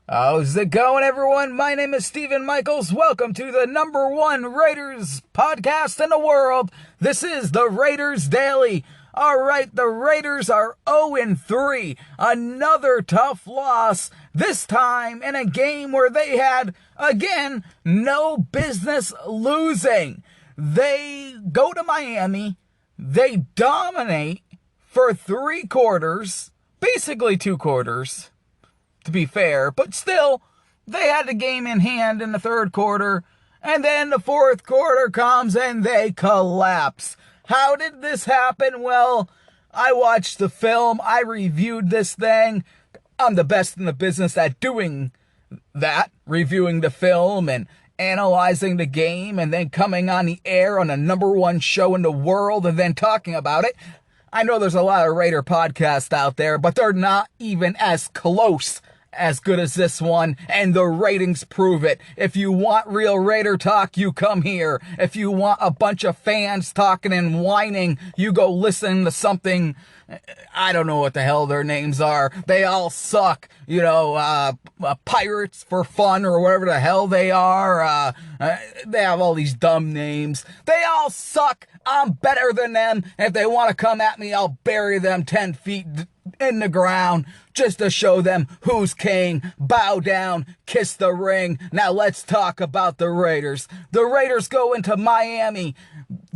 How's it going, everyone? My name is Steven Michaels. Welcome to the number one Raiders podcast in the world. This is the Raiders Daily. All right, the Raiders are 0-3. Another tough loss, this time in a game where they had, again, no business losing. They go to Miami. They dominate for 3 quarters, basically 2 quarters, to be fair, but still, they had the game in hand in the third quarter, and then the fourth quarter comes and they collapse. How did this happen? Well, I watched the film, I reviewed this thing. I'm the best in the business at doing that, reviewing the film and analyzing the game and then coming on the air on the number one show in the world and then talking about it. I know there's a lot of Raider podcasts out there, but they're not even as close as good as this one, and the ratings prove it. If you want real Raider talk, you come here. If you want a bunch of fans talking and whining, you go listen to something. I don't know what the hell their names are. They all suck. Pirates for Fun or whatever the hell they are. They have all these dumb names. They all suck. I'm better than them. If they want to come at me, I'll bury them 10 feet in the ground just to show them who's king. Bow down, kiss the ring. Now let's talk about the Raiders. The Raiders go into Miami.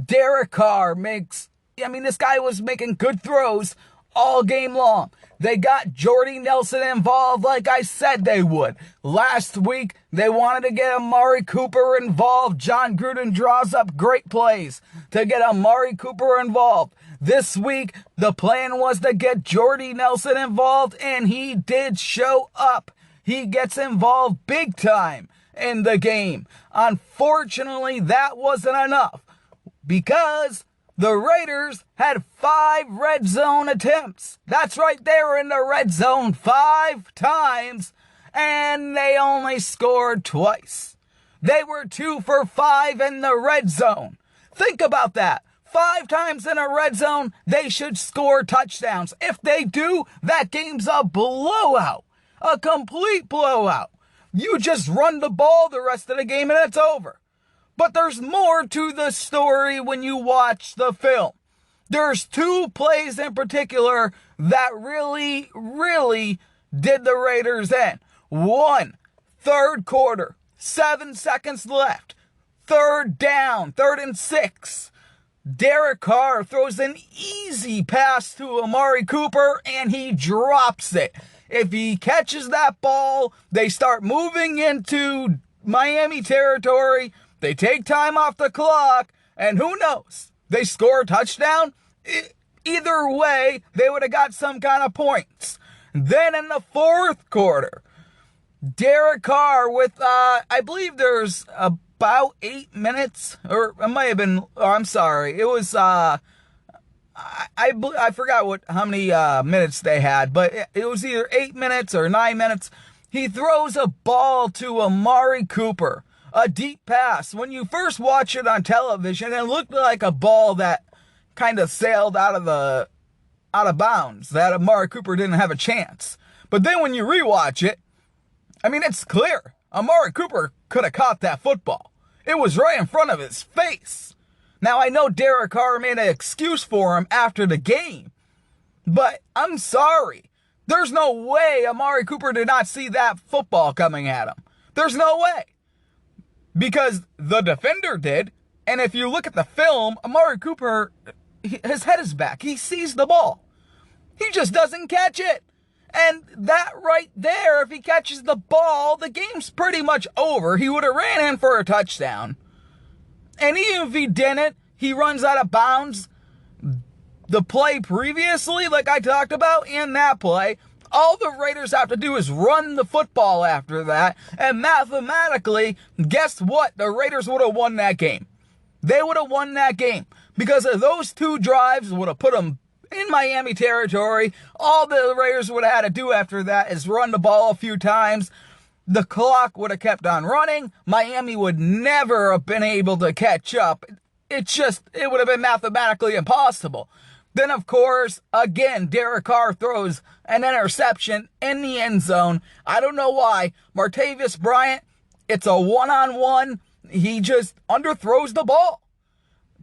Derek Carr this guy was making good throws all game long. They got Jordy Nelson involved like I said they would. Last week, they wanted to get Amari Cooper involved. John Gruden draws up great plays to get Amari Cooper involved. This week, the plan was to get Jordy Nelson involved, and he did show up. He gets involved big time in the game. Unfortunately, that wasn't enough because the Raiders had 5 red zone attempts. That's right, they were in the red zone 5 times, and they only scored twice. They were 2 for 5 in the red zone. Think about that. 5 times in a red zone, they should score touchdowns. If they do, that game's a blowout. A complete blowout. You just run the ball the rest of the game and it's over. But there's more to the story when you watch the film. There's 2 plays in particular that really, really did the Raiders in. 1, third quarter, 7 seconds left. Third down, 3rd and 6. Derek Carr throws an easy pass to Amari Cooper and he drops it. If he catches that ball, they start moving into Miami territory. They take time off the clock, and who knows? They score a touchdown. Either way, they would have got some kind of points. Then in the fourth quarter, Derek Carr with, I believe there's about 8 minutes, or it might have been, I'm sorry. It was, I forgot how many minutes they had, but it was either 8 minutes or 9 minutes. He throws a ball to Amari Cooper. A deep pass. When you first watch it on television, it looked like a ball that kind of sailed out of bounds, that Amari Cooper didn't have a chance. But then when you rewatch it, it's clear. Amari Cooper could have caught that football. It was right in front of his face. Now, I know Derek Carr made an excuse for him after the game, but I'm sorry. There's no way Amari Cooper did not see that football coming at him. There's no way. Because the defender did, and if you look at the film, Amari Cooper, his head is back. He sees the ball. He just doesn't catch it. And that right there, if he catches the ball, the game's pretty much over. He would have ran in for a touchdown. And even if he didn't, he runs out of bounds. The play previously, like I talked about in that play, all the Raiders have to do is run the football after that, and mathematically, guess what? The Raiders would have won that game. They would have won that game because of those 2 drives would have put them in Miami territory. All the Raiders would have had to do after that is run the ball a few times. The clock would have kept on running. Miami would never have been able to catch up. It would have been mathematically impossible. Then, of course, again, Derek Carr throws an interception in the end zone. I don't know why. Martavis Bryant, it's a one-on-one. He just underthrows the ball.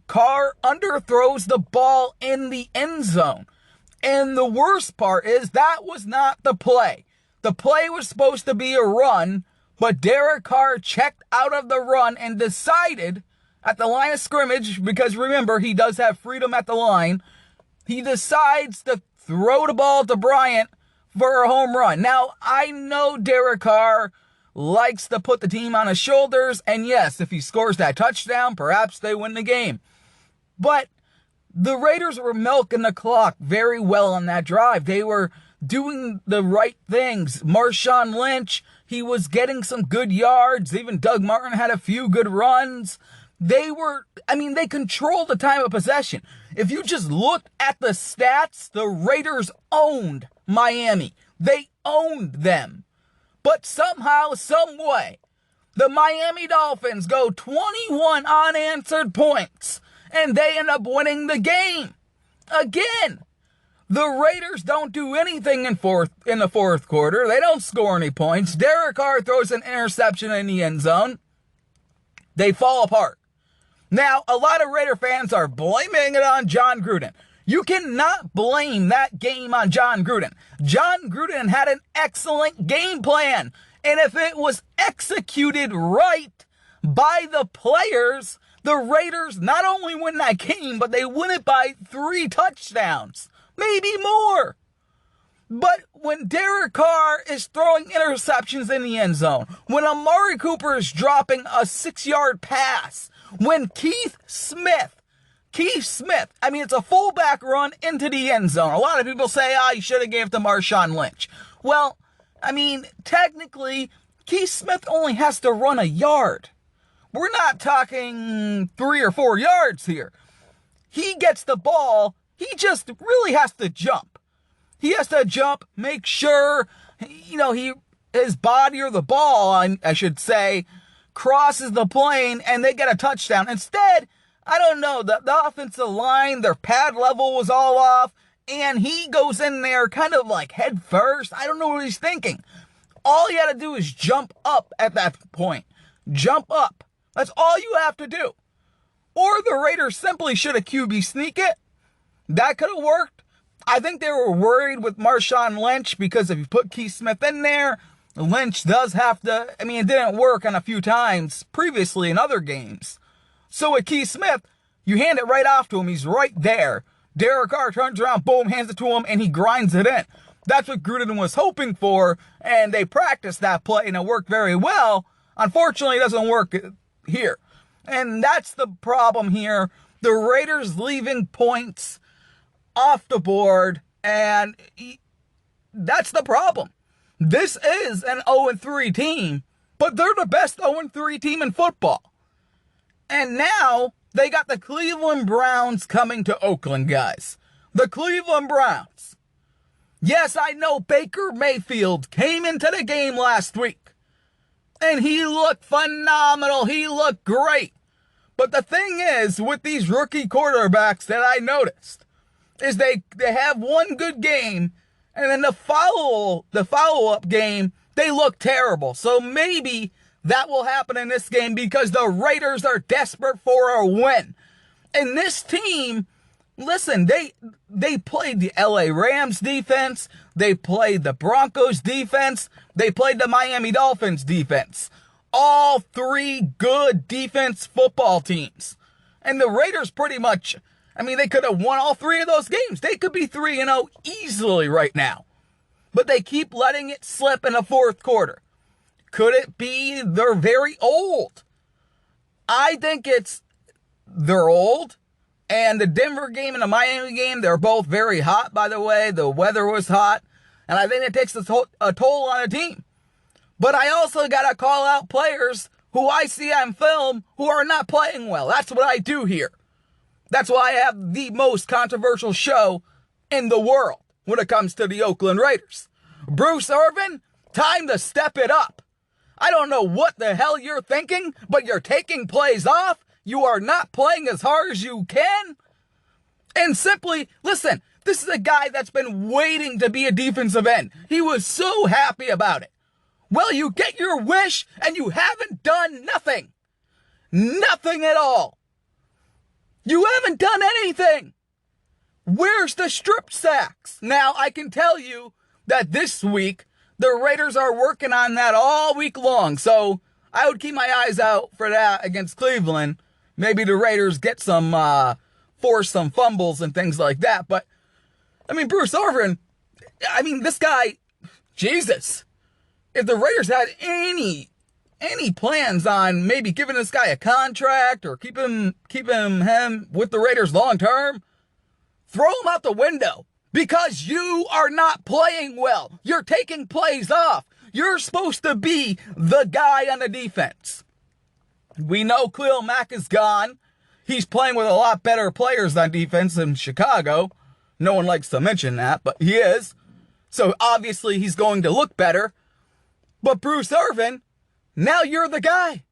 Carr underthrows the ball in the end zone. And the worst part is that was not the play. The play was supposed to be a run, but Derek Carr checked out of the run and decided at the line of scrimmage, because remember, he does have freedom at the line, he decides to throw the ball to Bryant for a home run. Now, I know Derek Carr likes to put the team on his shoulders, and yes, if he scores that touchdown, perhaps they win the game. But the Raiders were milking the clock very well on that drive. They were doing the right things. Marshawn Lynch, he was getting some good yards. Even Doug Martin had a few good runs. They controlled the time of possession. If you just looked at the stats, the Raiders owned Miami. They owned them. But somehow, some way, the Miami Dolphins go 21 unanswered points, and they end up winning the game. Again, the Raiders don't do anything in the fourth quarter. They don't score any points. Derek Carr throws an interception in the end zone. They fall apart. Now, a lot of Raider fans are blaming it on Jon Gruden. You cannot blame that game on Jon Gruden. Jon Gruden had an excellent game plan. And if it was executed right by the players, the Raiders not only win that game, but they win it by 3 touchdowns. Maybe more. But when Derek Carr is throwing interceptions in the end zone, when Amari Cooper is dropping a 6-yard pass, when Keith Smith, it's a fullback run into the end zone. A lot of people say, you should have gave it to Marshawn Lynch. Well, technically, Keith Smith only has to run a yard. We're not talking 3 or 4 yards here. He gets the ball. He just really has to jump. He has to jump, make sure, his body or the ball, I should say, crosses the plane and they get a touchdown. Instead, I don't know, the offensive line, their pad level was all off, and he goes in there kind of like head first. I don't know what he's thinking. All you had to do is jump up at that point. Jump up. That's all you have to do. Or the Raiders simply should have QB sneak it. That could have worked. I think they were worried with Marshawn Lynch because if you put Keith Smith in there, Lynch does have to, it didn't work on a few times previously in other games. So with Keith Smith, you hand it right off to him. He's right there. Derek Carr turns around, boom, hands it to him, and he grinds it in. That's what Gruden was hoping for, and they practiced that play, and it worked very well. Unfortunately, it doesn't work here. And that's the problem here. The Raiders leaving points off the board, and that's the problem. This is an 0-3 team, but they're the best 0-3 team in football. And now they got the Cleveland Browns coming to Oakland, guys. The Cleveland Browns. Yes, I know Baker Mayfield came into the game last week, and he looked phenomenal. He looked great. But the thing is, with these rookie quarterbacks that I noticed, is they have one good game, and then the follow-up game, they look terrible. So maybe that will happen in this game because the Raiders are desperate for a win. And this team, listen, they played the LA Rams defense, they played the Broncos defense, they played the Miami Dolphins defense. All 3 good defense football teams. And the Raiders pretty much, they could have won all 3 of those games. They could be 3-0 easily right now. But they keep letting it slip in the fourth quarter. Could it be they're very old? I think they're old. And the Denver game and the Miami game, they're both very hot, by the way. The weather was hot. And I think it takes a toll on a team. But I also got to call out players who I see on film who are not playing well. That's what I do here. That's why I have the most controversial show in the world when it comes to the Oakland Raiders. Bruce Irvin, time to step it up. I don't know what the hell you're thinking, but you're taking plays off. You are not playing as hard as you can. And simply, listen, this is a guy that's been waiting to be a defensive end. He was so happy about it. Well, you get your wish and you haven't done nothing. Nothing at all. You haven't done anything. Where's the strip sacks? Now, I can tell you that this week, the Raiders are working on that all week long. So I would keep my eyes out for that against Cleveland. Maybe the Raiders get some, force some fumbles and things like that. But, I mean, Bruce Irvin, this guy, Jesus. If the Raiders had any plans on maybe giving this guy a contract or keep him with the Raiders long term, throw him out the window because you are not playing well. You're taking plays off. You're supposed to be the guy on the defense. We know Khalil Mack is gone. He's playing with a lot better players on defense in Chicago. No one likes to mention that, but he is. So obviously he's going to look better. But Bruce Irvin, now you're the guy.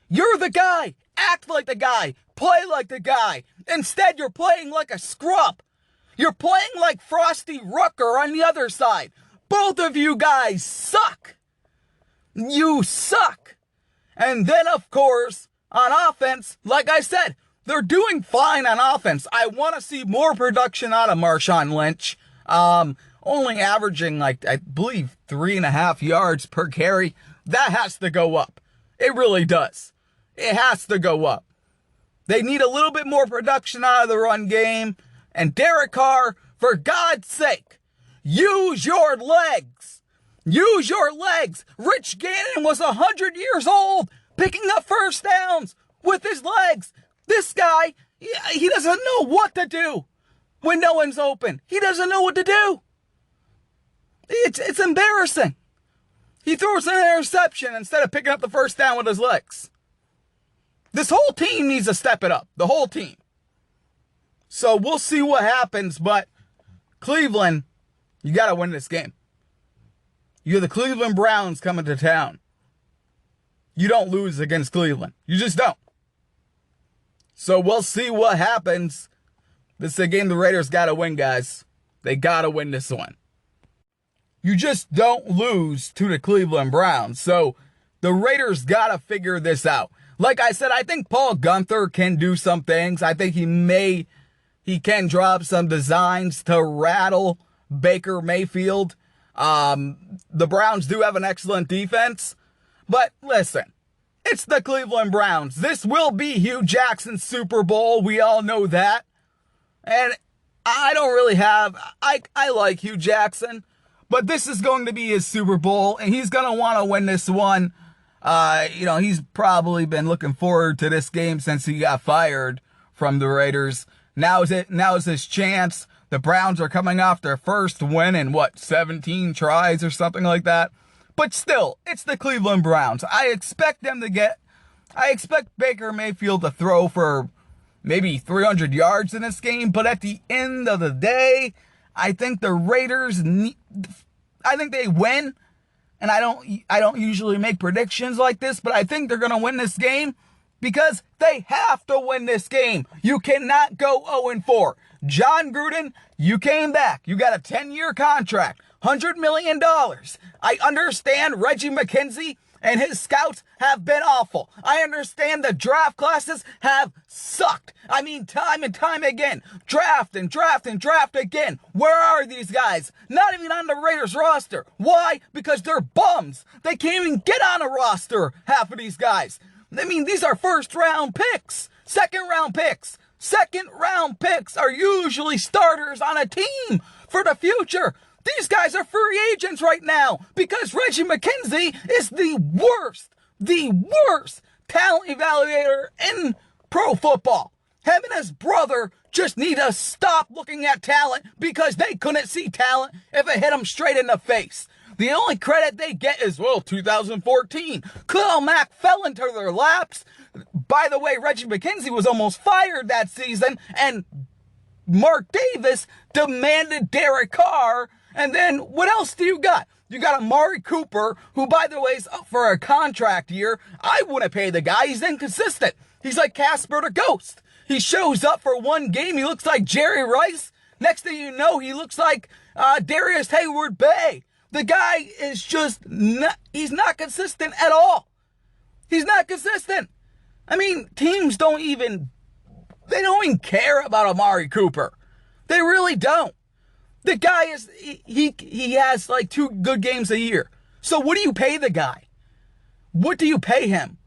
You're the guy. Act like the guy. Play like the guy. Instead, you're playing like a scrub. You're playing like Frosty Rucker on the other side. Both of you guys suck. You suck. And then, of course, on offense, like I said, they're doing fine on offense. I want to see more production out of Marshawn Lynch. Only averaging, I believe, 3.5 yards per carry. That has to go up. It really does. It has to go up. They need a little bit more production out of the run game. And Derek Carr, for God's sake, use your legs. Use your legs. Rich Gannon was 100 years old, picking up first downs with his legs. This guy, he doesn't know what to do when no one's open. He doesn't know what to do. It's embarrassing. He throws an interception instead of picking up the first down with his legs. This whole team needs to step it up. The whole team. So we'll see what happens, but Cleveland, you got to win this game. You're the Cleveland Browns coming to town. You don't lose against Cleveland. You just don't. So we'll see what happens. This is a game the Raiders got to win, guys. They got to win this one. You just don't lose to the Cleveland Browns. So the Raiders got to figure this out. Like I said, I think Paul Guenther can do some things. I think he can drop some designs to rattle Baker Mayfield. The Browns do have an excellent defense. But listen, it's the Cleveland Browns. This will be Hugh Jackson's Super Bowl. We all know that. And I don't really I like Hugh Jackson. But this is going to be his Super Bowl, and he's going to want to win this one. He's probably been looking forward to this game since he got fired from the Raiders. Now is his chance. The Browns are coming off their first win in, 17 tries or something like that. But still, it's the Cleveland Browns. I expect Baker Mayfield to throw for maybe 300 yards in this game. But at the end of the day, I think the Raiders they win, and I don't usually make predictions like this, but I think they're going to win this game because they have to win this game. You cannot go 0-4. John Gruden, you came back. You got a 10-year contract, $100 million. I understand Reggie McKenzie and his scouts have been awful. I understand the draft classes have sucked. Time and time again. Draft again. Where are these guys? Not even on the Raiders roster. Why? Because they're bums. They can't even get on a roster, half of these guys. These are first-round picks. Second-round picks. Second-round picks are usually starters on a team for the future. These guys are free agents right now because Reggie McKenzie is the worst talent evaluator in pro football. Him and his brother just need to stop looking at talent because they couldn't see talent if it hit them straight in the face. The only credit they get is, 2014. Khalil Mack fell into their laps. By the way, Reggie McKenzie was almost fired that season, and Mark Davis demanded Derek Carr. And then what else do you got? You got Amari Cooper, who, by the way, is up for a contract year. I wouldn't pay the guy. He's inconsistent. He's like Casper the Ghost. He shows up for one game, he looks like Jerry Rice. Next thing you know, he looks like Darius Hayward-Bay. The guy is just he's not consistent at all. He's not consistent. I mean, teams don't even care about Amari Cooper. They really don't. The guy he has like 2 good games a year. So what do you pay the guy? What do you pay him?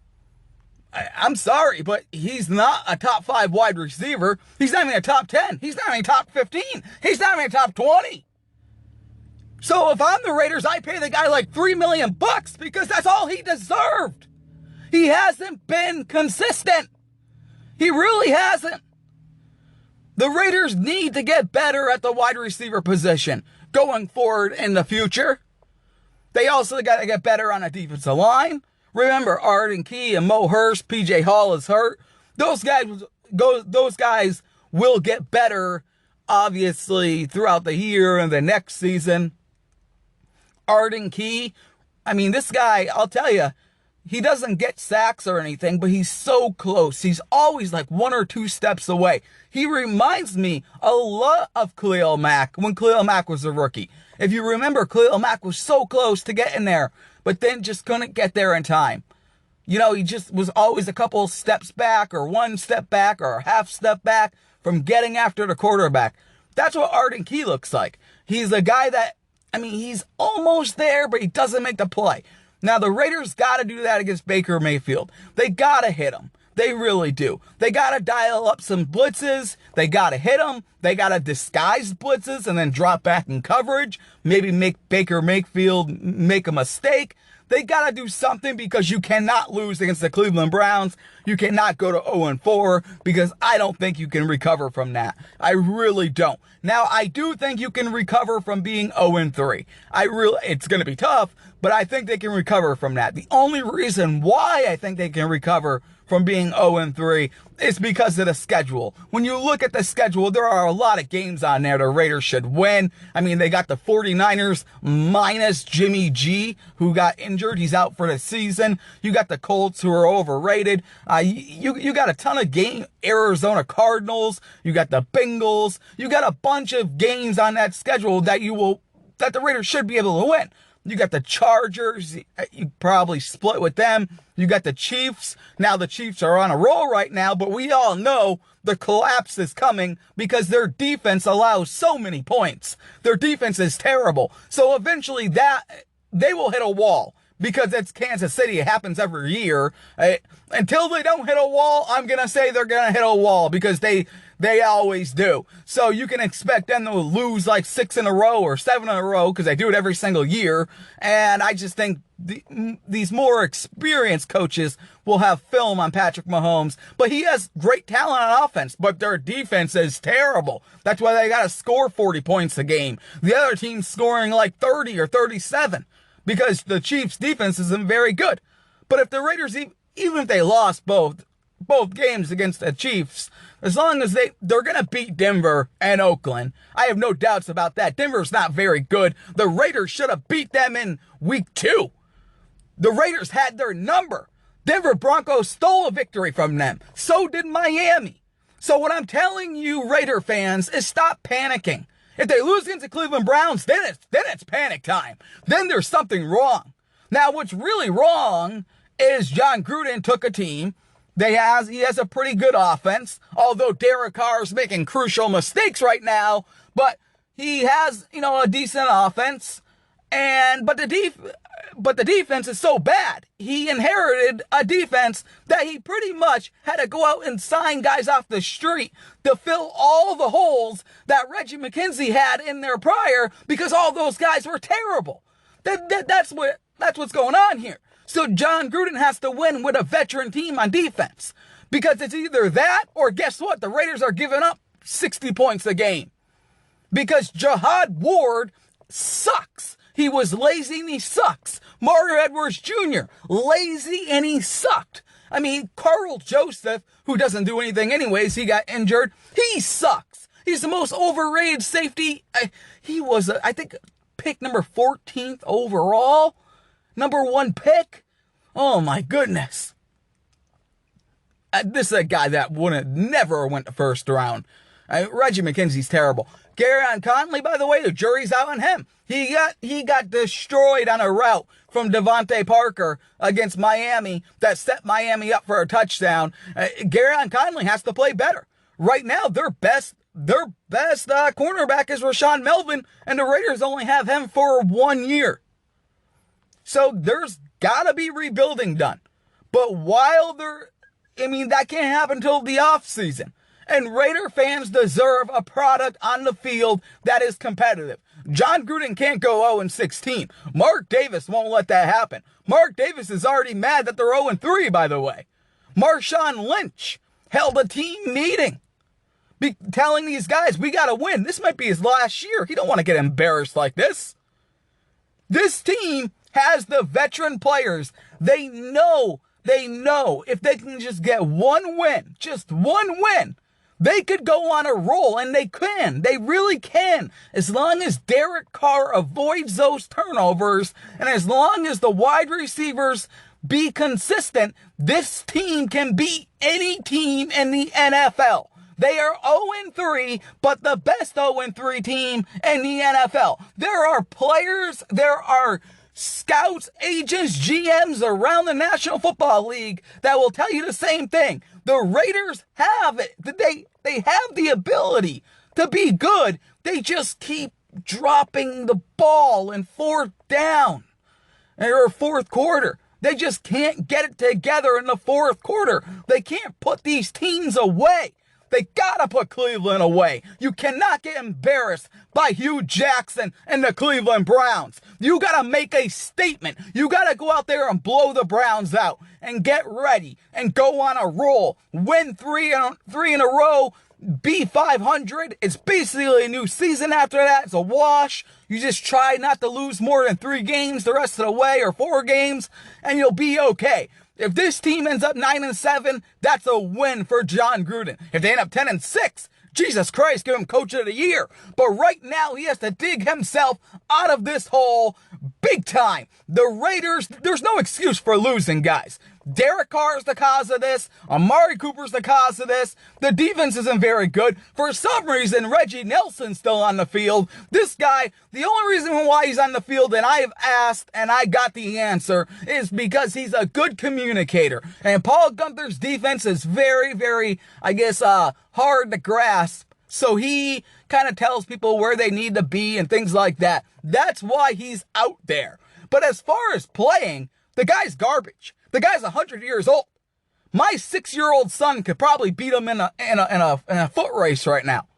I'm sorry, but he's not a top 5 wide receiver. He's not even a top 10. He's not even top 15. He's not even a top 20. So if I'm the Raiders, I pay the guy like $3 million because that's all he deserved. He hasn't been consistent. He really hasn't. The Raiders need to get better at the wide receiver position going forward in the future. They also got to get better on a defensive line. Remember, Arden Key and Mo Hurst, PJ Hall is hurt. Those guys will get better, obviously, throughout the year and the next season. Arden Key, I mean, this guy, I'll tell you, he doesn't get sacks or anything, but he's so close. He's always like 1 or 2 steps away. He reminds me a lot of Khalil Mack when Khalil Mack was a rookie. If you remember, Khalil Mack was so close to getting there, but then just couldn't get there in time. You know, he just was always a couple steps back or 1 step back or a half step back from getting after the quarterback. That's what Arden Key looks like. He's a guy that, I mean, he's almost there, but he doesn't make the play. Now, the Raiders got to do that against Baker Mayfield. They got to hit him. They really do. They got to dial up some blitzes. They got to hit him. They got to disguise blitzes and then drop back in coverage. Maybe make Baker Mayfield make a mistake. They got to do something because you cannot lose against the Cleveland Browns. You cannot go to 0-4 because I don't think you can recover from that. I really don't. Now, I do think you can recover from being 0-3. It's going to be tough, but I think they can recover from that. The only reason why I think they can recover from being 0-3 is because of the schedule. When you look at the schedule, there are a lot of games on there the Raiders should win. I mean, they got the 49ers minus Jimmy G, who got injured. He's out for the season. You got the Colts, who are overrated. You got a ton of games. Arizona Cardinals. You got the Bengals. You got a bunch of games on that schedule that the Raiders should be able to win. You got the Chargers. You probably split with them. You got the Chiefs. Now the Chiefs are on a roll right now, but we all know the collapse is coming because their defense allows so many points. Their defense is terrible. So eventually they will hit a wall because it's Kansas City. It happens every year. Until they don't hit a wall, I'm going to say they're going to hit a wall because they always do. So you can expect them to lose like 6 in a row or 7 in a row because they do it every single year. And I just think these more experienced coaches will have film on Patrick Mahomes. But he has great talent on offense, but their defense is terrible. That's why they got to score 40 points a game. The other team's scoring like 30 or 37 because the Chiefs' defense isn't very good. But if the Raiders, even if they lost both games against the Chiefs, as long as they're going to beat Denver and Oakland. I have no doubts about that. Denver's not very good. The Raiders should have beat them in week 2. The Raiders had their number. Denver Broncos stole a victory from them. So did Miami. So what I'm telling you, Raider fans, is stop panicking. If they lose against the Cleveland Browns, then it's panic time. Then there's something wrong. Now, what's really wrong is John Gruden took a team. He has a pretty good offense, although Derek Carr is making crucial mistakes right now, but he has, a decent offense, but the defense is so bad. He inherited a defense that he pretty much had to go out and sign guys off the street to fill all the holes that Reggie McKenzie had in there prior because all those guys were terrible. That's what's going on here. So John Gruden has to win with a veteran team on defense because it's either that or guess what? The Raiders are giving up 60 points a game because Jihad Ward sucks. He was lazy and he sucks. Mario Edwards Jr., lazy and he sucked. I mean, Carl Joseph, who doesn't do anything anyways, he got injured. He sucks. He's the most overrated safety. He was, I think, pick number 14th overall. Number 1 pick. Oh my goodness. This is a guy that never went the first round. Reggie McKenzie's terrible. Garyon Conley, by the way, the jury's out on him. He got destroyed on a route from Devontae Parker against Miami that set Miami up for a touchdown. Garyon Conley has to play better. Right now, their best cornerback is Rashaan Melvin, and the Raiders only have him for 1 year. So there's got to be rebuilding done. But that can't happen until the offseason. And Raider fans deserve a product on the field that is competitive. John Gruden can't go 0-16. Mark Davis won't let that happen. Mark Davis is already mad that they're 0-3, by the way. Marshawn Lynch held a team meeting telling these guys, we got to win. This might be his last year. He don't want to get embarrassed like this. This team has the veteran players. They know if they can just get one win, they could go on a roll, and they can. They really can. As long as Derek Carr avoids those turnovers, and as long as the wide receivers be consistent, this team can beat any team in the NFL. They are 0-3, but the best 0-3 team in the NFL. There are players, there are scouts, agents, GMs around the National Football League that will tell you the same thing. The Raiders have it. They have the ability to be good. They just keep dropping the ball in fourth down or fourth quarter. They just can't get it together in the fourth quarter. They can't put these teams away. They gotta put Cleveland away. You cannot get embarrassed by Hugh Jackson and the Cleveland Browns. You gotta make a statement. You gotta go out there and blow the Browns out and get ready and go on a roll. Win three in a row. Be 500. It's basically a new season after that. It's a wash. You just try not to lose more than 3 games the rest of the way, or 4 games, and you'll be okay. If this team ends up 9-7, that's a win for John Gruden. If they end up 10-6, Jesus Christ, give him Coach of the Year. But right now, he has to dig himself out of this hole big time. The Raiders, there's no excuse for losing, guys. Derek Carr is the cause of this. Amari Cooper's the cause of this. The defense isn't very good. For some reason, Reggie Nelson's still on the field. This guy, the only reason why he's on the field, and I've asked and I got the answer, is because he's a good communicator. And Paul Guenther's defense is very, very, hard to grasp. So he kind of tells people where they need to be and things like that. That's why he's out there. But as far as playing, the guy's garbage. The guy's 100 years old. My 6-year-old son could probably beat him in a foot race right now.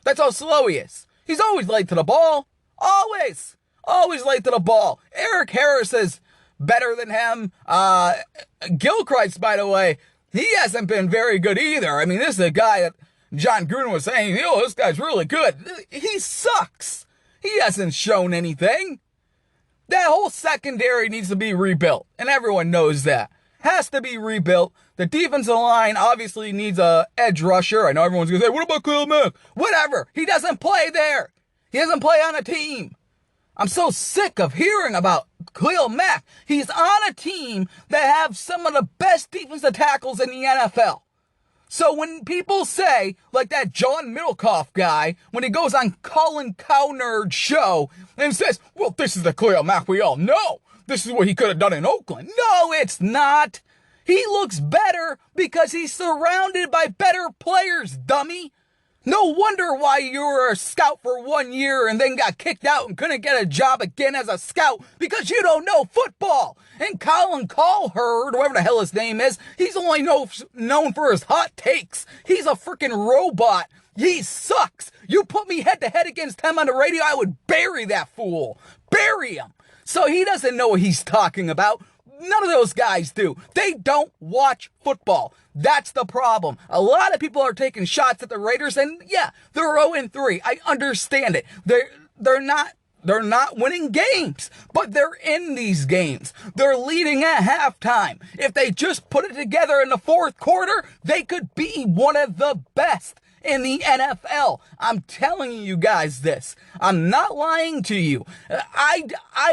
That's how slow he is. He's always late to the ball. Always late to the ball. Eric Harris is better than him. Gilchrist, by the way, he hasn't been very good either. I mean, this is a guy that John Gruden was saying, this guy's really good. He sucks. He hasn't shown anything. That whole secondary needs to be rebuilt, and everyone knows that. Has to be rebuilt. The defensive line obviously needs a edge rusher. I know everyone's going to say, what about Khalil Mack? Whatever. He doesn't play there. He doesn't play on a team. I'm so sick of hearing about Khalil Mack. He's on a team that have some of the best defensive tackles in the NFL. So when people say, like that John Middlecoff guy, when he goes on Colin Cowherd's show and says, well, this is the Khalil Mack we all know. This is what he could have done in Oakland. No, it's not. He looks better because he's surrounded by better players, dummy. No wonder why you were a scout for 1 year and then got kicked out and couldn't get a job again as a scout because you don't know football. And Colin Cowherd, whatever the hell his name is, he's only known for his hot takes. He's a freaking robot. He sucks. You put me head to head against him on the radio, I would bury that fool. Bury him. So he doesn't know what he's talking about. None of those guys do. They don't watch football. That's the problem. A lot of people are taking shots at the Raiders, and yeah, they're 0-3. I understand it. They're not winning games, but they're in these games. They're leading at halftime. If they just put it together in the fourth quarter, they could be one of the best in the NFL. I'm telling you guys this. I'm not lying to you. I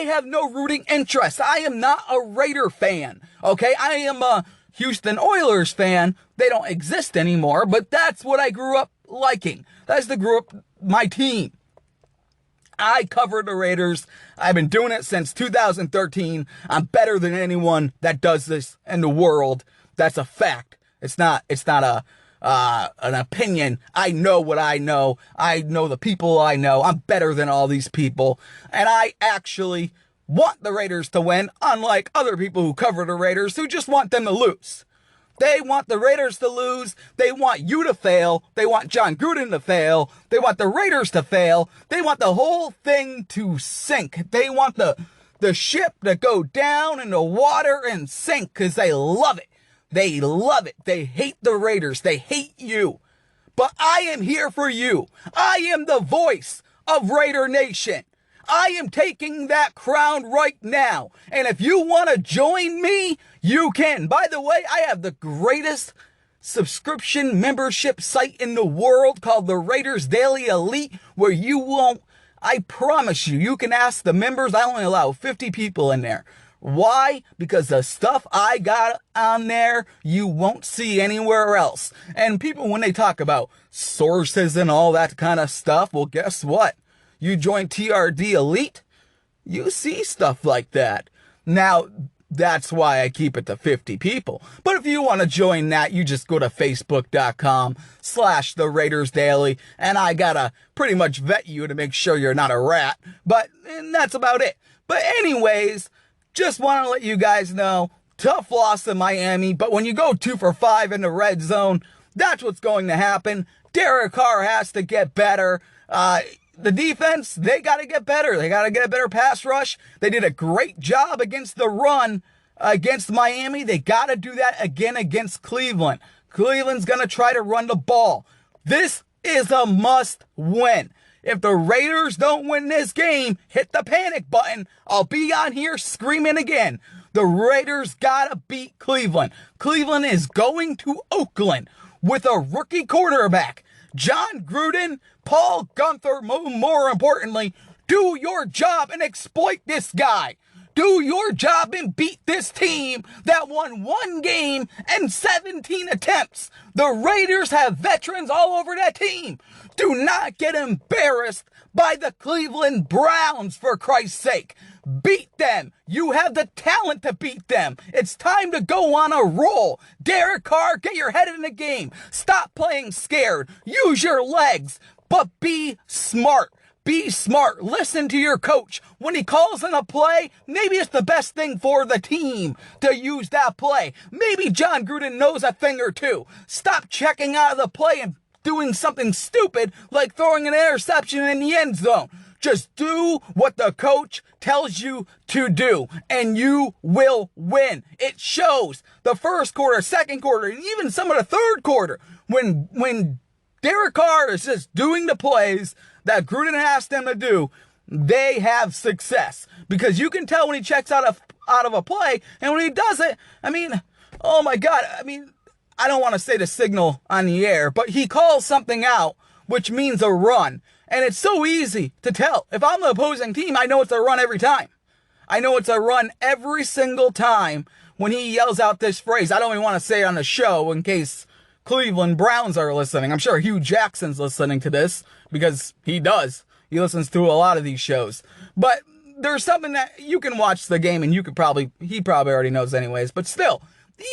have no rooting interest. I am not a Raider fan. Okay? I am a Houston Oilers fan. They don't exist anymore, but that's what I grew up liking. That's my team. I covered the Raiders. I've been doing it since 2013. I'm better than anyone that does this in the world. That's a fact. It's not an opinion. I know what I know. I know the people I know. I'm better than all these people. And I actually want the Raiders to win, unlike other people who cover the Raiders who just want them to lose. They want the Raiders to lose. They want you to fail. They want Jon Gruden to fail. They want the Raiders to fail. They want the whole thing to sink. They want the ship to go down in the water and sink because they love it. They love it. They hate the Raiders. They hate you. But I am here for you. I am the voice of Raider Nation. I am taking that crown right now. And if you want to join me, you can. By the way, I have the greatest subscription membership site in the world called the Raiders Daily Elite, where you won't, I promise you, you can ask the members. I only allow 50 people in there. Why? Because the stuff I got on there, you won't see anywhere else. And people, when they talk about sources and all that kind of stuff, well, guess what? You join TRD Elite, you see stuff like that. Now, that's why I keep it to 50 people. But if you want to join that, you just go to facebook.com/The Raiders Daily, and I gotta pretty much vet you to make sure you're not a rat. And that's about it. But anyways, just want to let you guys know, tough loss in Miami, but when you go 2 for 5 in the red zone, that's what's going to happen. Derek Carr has to get better. The defense, they got to get better. They got to get a better pass rush. They did a great job against the run against Miami. They got to do that again against Cleveland. Cleveland's going to try to run the ball. This is a must win. If the Raiders don't win this game, hit the panic button. I'll be on here screaming again. The Raiders got to beat Cleveland. Cleveland is going to Oakland with a rookie quarterback. Jon Gruden, Paul Guenther, more importantly, do your job and exploit this guy. Do your job and beat this team that won 1 game and 17 attempts. The Raiders have veterans all over that team. Do not get embarrassed by the Cleveland Browns, for Christ's sake. Beat them. You have the talent to beat them. It's time to go on a roll. Derek Carr, get your head in the game. Stop playing scared. Use your legs, but be smart. Be smart. Listen to your coach. When he calls in a play, maybe it's the best thing for the team to use that play. Maybe Jon Gruden knows a thing or two. Stop checking out of the play and doing something stupid like throwing an interception in the end zone. Just do what the coach tells you to do, and you will win. It shows. The first quarter, second quarter, and even some of the third quarter, when Derek Carr is just doing the plays that Gruden asked them to do, they have success. Because you can tell when he checks out of a play, and when he does it, I mean, oh my God, I don't want to say the signal on the air, but he calls something out, which means a run. And it's so easy to tell. If I'm the opposing team, I know it's a run every time. I know it's a run every single time when he yells out this phrase. I don't even want to say it on the show in case Cleveland Browns are listening. I'm sure Hugh Jackson's listening to this because he does. He listens to a lot of these shows. But there's something that you can watch the game and he probably already knows anyways. But still,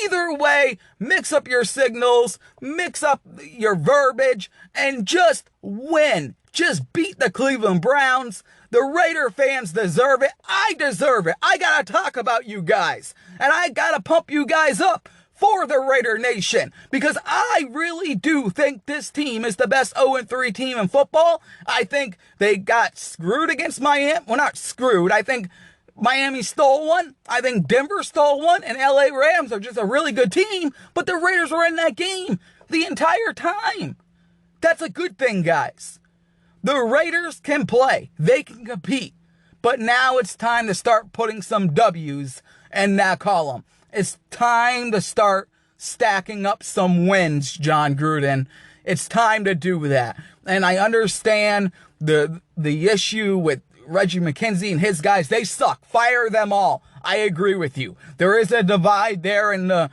either way, mix up your signals, mix up your verbiage, and just win. Just beat the Cleveland Browns. The Raider fans deserve it. I deserve it. I gotta talk about you guys. And I gotta pump you guys up for the Raider Nation. Because I really do think this team is the best 0-3 team in football. I think they got screwed against Miami. Well, not screwed. I think Miami stole one. I think Denver stole one. And LA Rams are just a really good team. But the Raiders were in that game the entire time. That's a good thing, guys. The Raiders can play. They can compete. But now it's time to start putting some W's in that column. It's time to start stacking up some wins, Jon Gruden. It's time to do that. And I understand the issue with Reggie McKenzie and his guys. They suck. Fire them all. I agree with you. There is a divide there in the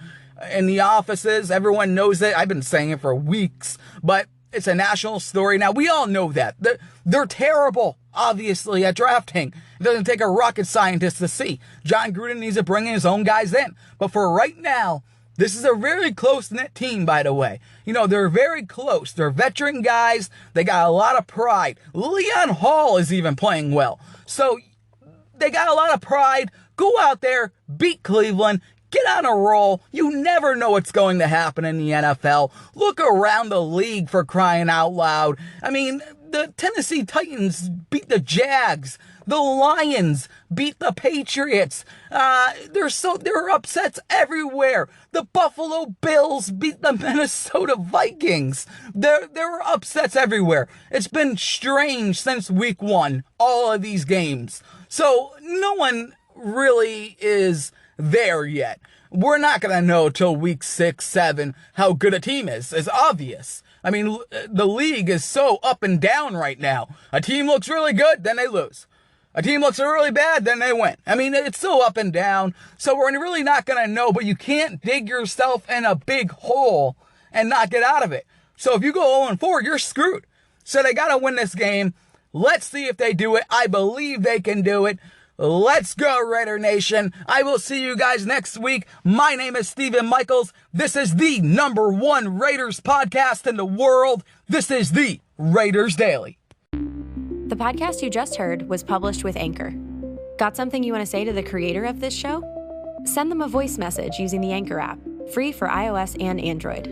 in the offices. Everyone knows it. I've been saying it for weeks, but it's a national story. Now, we all know that. They're terrible, obviously, at drafting. It doesn't take a rocket scientist to see. John Gruden needs to bring in his own guys in. But for right now, this is a very close-knit team, by the way. You know, they're very close. They're veteran guys. They got a lot of pride. Leon Hall is even playing well. So they got a lot of pride. Go out there, beat Cleveland, get on a roll. You never know what's going to happen in the NFL. Look around the league, for crying out loud. I mean, the Tennessee Titans beat the Jags. The Lions beat the Patriots. There are upsets everywhere. The Buffalo Bills beat the Minnesota Vikings. There were upsets everywhere. It's been strange since week 1, all of these games. So no one really is there yet. We're not going to know till week 6, 7 how good a team is. It's obvious. I mean, the league is so up and down right now. A team looks really good, then they lose. A team looks really bad, then they win. I mean, it's so up and down. So we're really not going to know, but you can't dig yourself in a big hole and not get out of it. So if you go 0-4, you're screwed. So they got to win this game. Let's see if they do it. I believe they can do it. Let's go, Raider Nation. I will see you guys next week. My name is Steven Michaels. This is the #1 Raiders podcast in the world. This is the Raiders Daily. The podcast you just heard was published with Anchor. Got something you want to say to the creator of this show? Send them a voice message using the Anchor app, free for iOS and Android.